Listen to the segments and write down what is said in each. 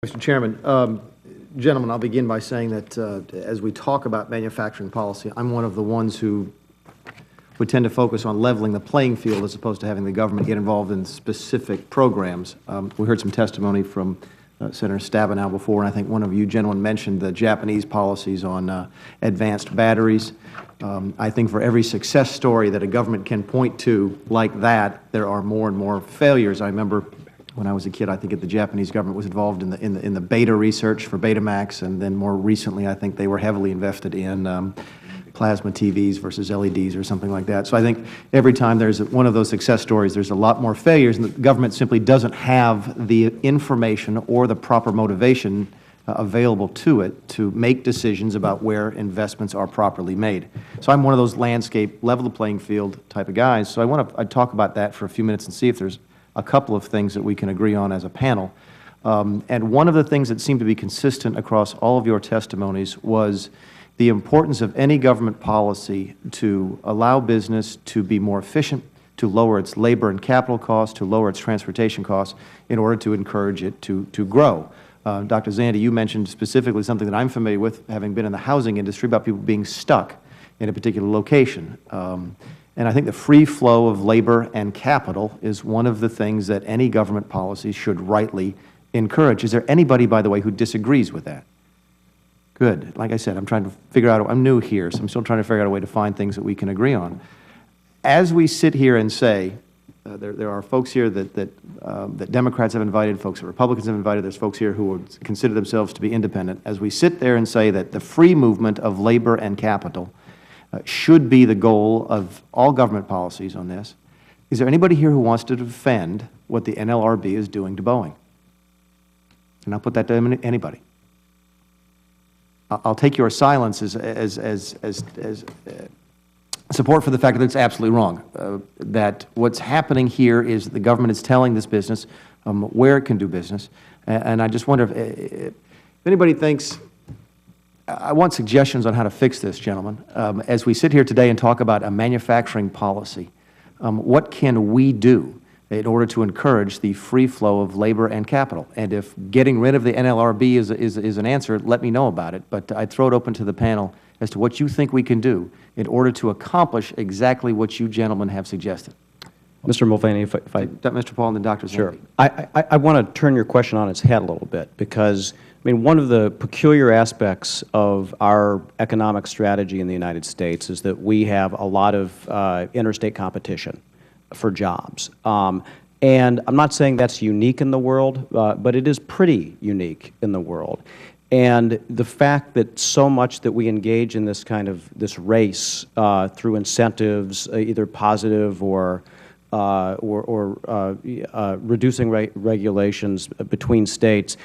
Mr. Chairman, gentlemen, I'll begin by saying that as we talk about manufacturing policy, I'm one of the ones who would tend to focus on leveling the playing field as opposed to having the government get involved in specific programs. We heard some testimony from Senator Stabenow before, and I think one of you gentlemen mentioned the Japanese policies on advanced batteries. I think for every success story that a government can point to like that, there are more and more failures. I remember when I was a kid, I think the Japanese government was involved in the beta research for Betamax, and then more recently, I think they were heavily invested in plasma TVs versus LEDs or something like that. So I think every time there's one of those success stories, there's a lot more failures, and the government simply doesn't have the information or the proper motivation available to it to make decisions about where investments are properly made. So I'm one of those landscape, level the playing field type of guys. So I want to talk about that for a few minutes and see if there's a couple of things that we can agree on as a panel. And one of the things that seemed to be consistent across all of your testimonies was the importance of any government policy to allow business to be more efficient, to lower its labor and capital costs, to lower its transportation costs in order to encourage it to grow. Dr. Zandi, you mentioned specifically something that I'm familiar with, having been in the housing industry, about people being stuck in a particular location. And I think the free flow of labor and capital is one of the things that any government policy should rightly encourage. Is there anybody, by the way, who disagrees with that? Good. Like I said, I'm trying to figure out, I'm new here, so I'm still trying to figure out a way to find things that we can agree on. As we sit here and say, there are folks here that Democrats have invited, folks that Republicans have invited, there's folks here who would consider themselves to be independent. As we sit there and say that the free movement of labor and capital should be the goal of all government policies on this, is there anybody here who wants to defend what the NLRB is doing to Boeing? And I'll put that to anybody. I'll take your silence as support for the fact that it's absolutely wrong, that what's happening here is the government is telling this business where it can do business. And I just wonder if anybody thinks, I want suggestions on how to fix this, gentlemen. As we sit here today and talk about a manufacturing policy, what can we do in order to encourage the free flow of labor and capital? And if getting rid of the NLRB is an answer, let me know about it. But I'd throw it open to the panel as to what you think we can do in order to accomplish exactly what you gentlemen have suggested. Mr. Mulvaney, if I Mr. Paul and then Dr. Zandi. Sure. I want to turn your question on its head a little bit, because I mean, one of the peculiar aspects of our economic strategy in the United States is that we have a lot of interstate competition for jobs. And I'm not saying that's unique in the world, but it is pretty unique in the world. And the fact that so much that we engage in this kind of race through incentives, either positive or reducing regulations between states,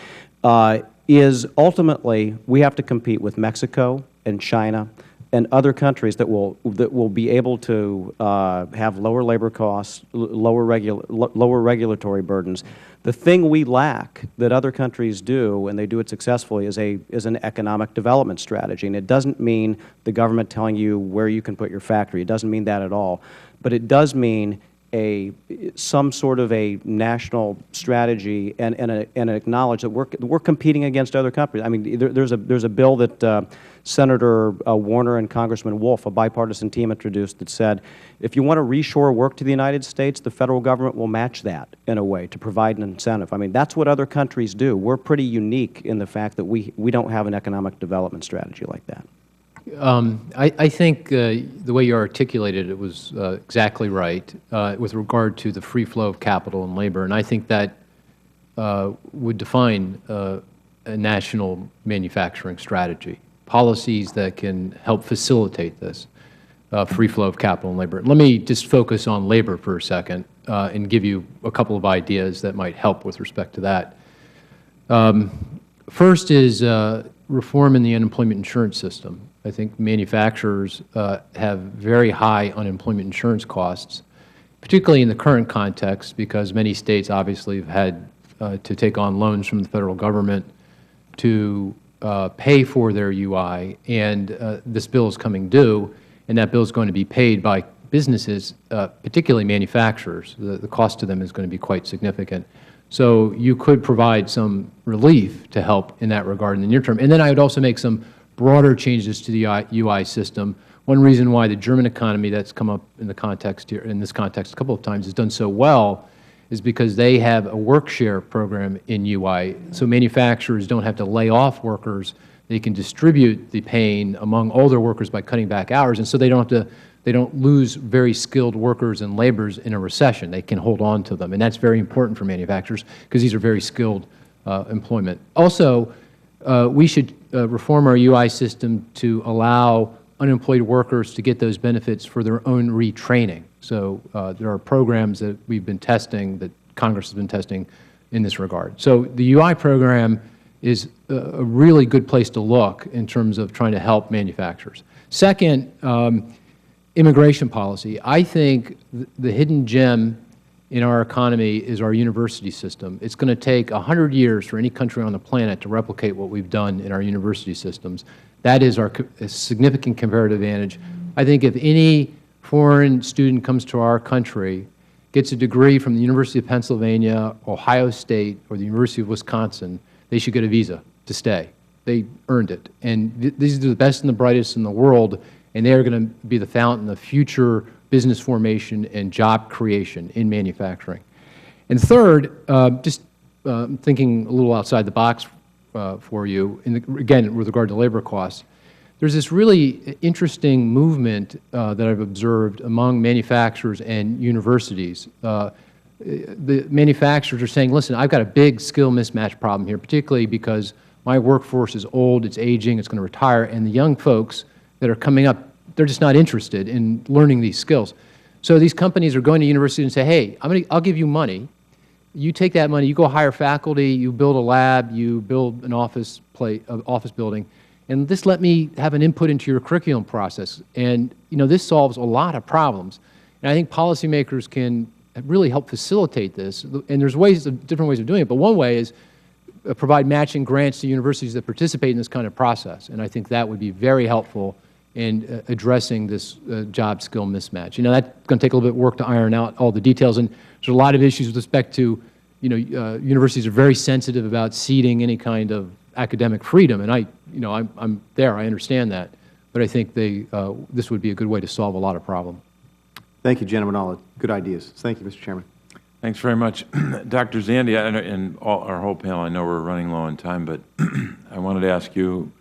is ultimately we have to compete with Mexico and China and other countries that will be able to have lower labor costs, lower regulatory burdens. The thing we lack that other countries do, and they do it successfully, is an economic development strategy. And it doesn't mean the government telling you where you can put your factory. It doesn't mean that at all. But it does mean some sort of a national strategy and acknowledge that we're competing against other countries. I mean, there's a bill that Senator Warner and Congressman Wolf, a bipartisan team, introduced that said, if you want to reshore work to the United States, the Federal Government will match that in a way to provide an incentive. I mean, that's what other countries do. We're pretty unique in the fact that we don't have an economic development strategy like that. I think the way you articulated it was exactly right with regard to the free flow of capital and labor, and I think that would define a national manufacturing strategy, policies that can help facilitate this free flow of capital and labor. Let me just focus on labor for a second and give you a couple of ideas that might help with respect to that. First is reform in the unemployment insurance system. I think manufacturers have very high unemployment insurance costs, particularly in the current context, because many states obviously have had to take on loans from the Federal Government to pay for their UI, and this bill is coming due, and that bill is going to be paid by businesses, particularly manufacturers. The cost to them is going to be quite significant. So you could provide some relief to help in that regard in the near term. And then I would also make some broader changes to the UI system. One reason why the German economy, that's come up in the context here, in this context a couple of times, has done so well is because they have a work share program in UI. So manufacturers don't have to lay off workers. They can distribute the pain among all their workers by cutting back hours, and so they don't have to, they don't lose very skilled workers and laborers in a recession. They can hold on to them, and that's very important for manufacturers because these are very skilled employment. Also, we should reform our UI system to allow unemployed workers to get those benefits for their own retraining. So there are programs that we've been testing, that Congress has been testing in this regard. So the UI program is a really good place to look in terms of trying to help manufacturers. Second, immigration policy. I think the hidden gem in our economy is our university system. It's going to take 100 years for any country on the planet to replicate what we've done in our university systems. That is our significant comparative advantage. I think if any foreign student comes to our country, gets a degree from the University of Pennsylvania, Ohio State, or the University of Wisconsin, they should get a visa to stay. They earned it. And these are the best and the brightest in the world, and they are going to be the fountain of future business formation and job creation in manufacturing. And third, just thinking a little outside the box for you, again, with regard to labor costs, there's this really interesting movement that I've observed among manufacturers and universities. The manufacturers are saying, listen, I've got a big skill mismatch problem here, particularly because my workforce is old, it's aging, it's going to retire, and the young folks that are coming up, they're just not interested in learning these skills. So these companies are going to universities and say, hey, I'll give you money. You take that money, you go hire faculty, you build a lab, you build an office building, and just let me have an input into your curriculum process. And this solves a lot of problems. And I think policymakers can really help facilitate this. And there's different ways of doing it, but one way is provide matching grants to universities that participate in this kind of process. And I think that would be very helpful in addressing this job skill mismatch. That's going to take a little bit of work to iron out all the details, and there's a lot of issues with respect to, universities are very sensitive about ceding any kind of academic freedom, and I'm there, I understand that, but I think this would be a good way to solve a lot of problems. Thank you, gentlemen, all good ideas. Thank you, Mr. Chairman. Thanks very much. Dr. Zandi, and our whole panel, I know we're running low on time, but I wanted to ask you,